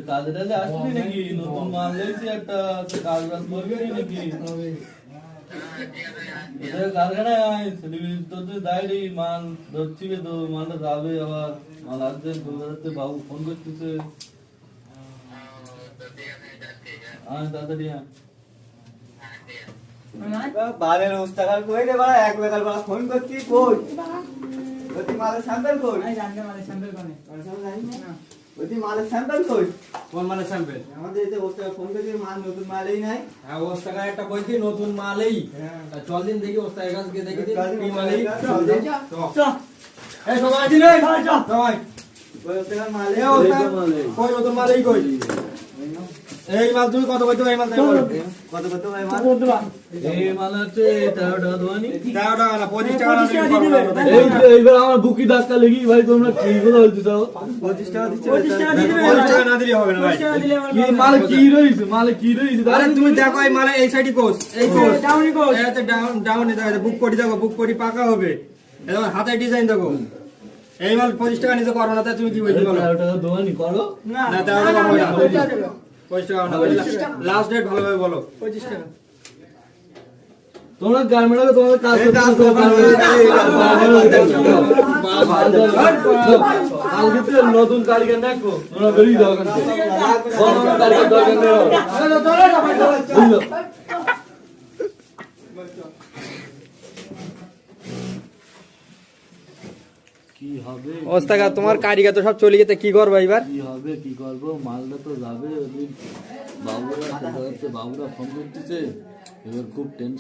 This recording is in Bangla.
কাজে টাজে আসবি নাকি? নতুন মাল লেগেছি একটা, কাজ বাজ করবি নাকি? কারখানায় তোর দায়রি মাল ধরছি, তো মালটা যাবে, আবার মাল আসবে, বাবু ফোন করতেছে। তাড়াতাড়ি বালের অবস্থা কই রে বাড়া, এক বেকার বাড়া ফোন করছি কই ওই মালের স্যাম্পল কই? আমি জানি না মালের স্যাম্পল কোনে। ওই মালের স্যাম্পল কই? কোন মালের স্যাম্পল? আমাদের এই যে অবস্থা ফোন করছি, মাল নতুন মালই নাই। হ্যাঁ ওস্তাকার একটা কইছি নতুন মালই। তা চল দিন দেখি ওস্তাকার কাছে গিয়ে দেখি দিন কি মালই। চল এই সবাই দিন এই সবাই ওই ওস্তাকার মালই। এই ওস্তাকার কই নতুন মালই কই? এই মাল তুমি কত কইছো? এই মাল তাই বলো কত কত ভাই মাল? এই মাল হচ্ছে 13 টাকা দোয়ানি। 13 টাকা না 25 টাকা না। এইবার আমার বুকি ধাক্কা লেগে ভাই, তোমরা কি বলে হইতেছ? 25 টাকা দিচ্ছে। 25 টাকা দিয়ে দিবে। 25 টাকা না দিলে হবে না ভাই। 25 টাকা দিলে আমার কি মালে কি রইছে? মালে কি রইছে? আরে তুমি দেখো এই মালে এই সাইডই কোস, এই কোস ডাউনি কোস। এটা ডাউনে দেখো, বুক করি দেখো, বুক করি পাকা হবে। এবার হাতে ডিজাইন দেখো। এই মাল 25 টাকা নিতে করো না, তাই তুমি কি বলছো বলো? 13 টাকা দোয়ানি করো না না 13 টাকা হবে না। 25 টাকা না, লাস্ট ডেট ভালোভাবে বলো। 25 টাকা। তোমরা গার্মেন্টে তোমাদের কাজ করতে কালকে তো নতুন কারিগর দেখো, তোমরা বেরিয়ে যাও কালকে। কারিগর দরকার নেই। বুঝলো? কি হবে? ওস্তাকার তোমার কারিগর তো সব চলে গেছে, কি করবা এবার? কি হবে, কি করবো? মালটা তো যাবে। বাবুরা ফোন করতেছে, এবার খুব টেনশন।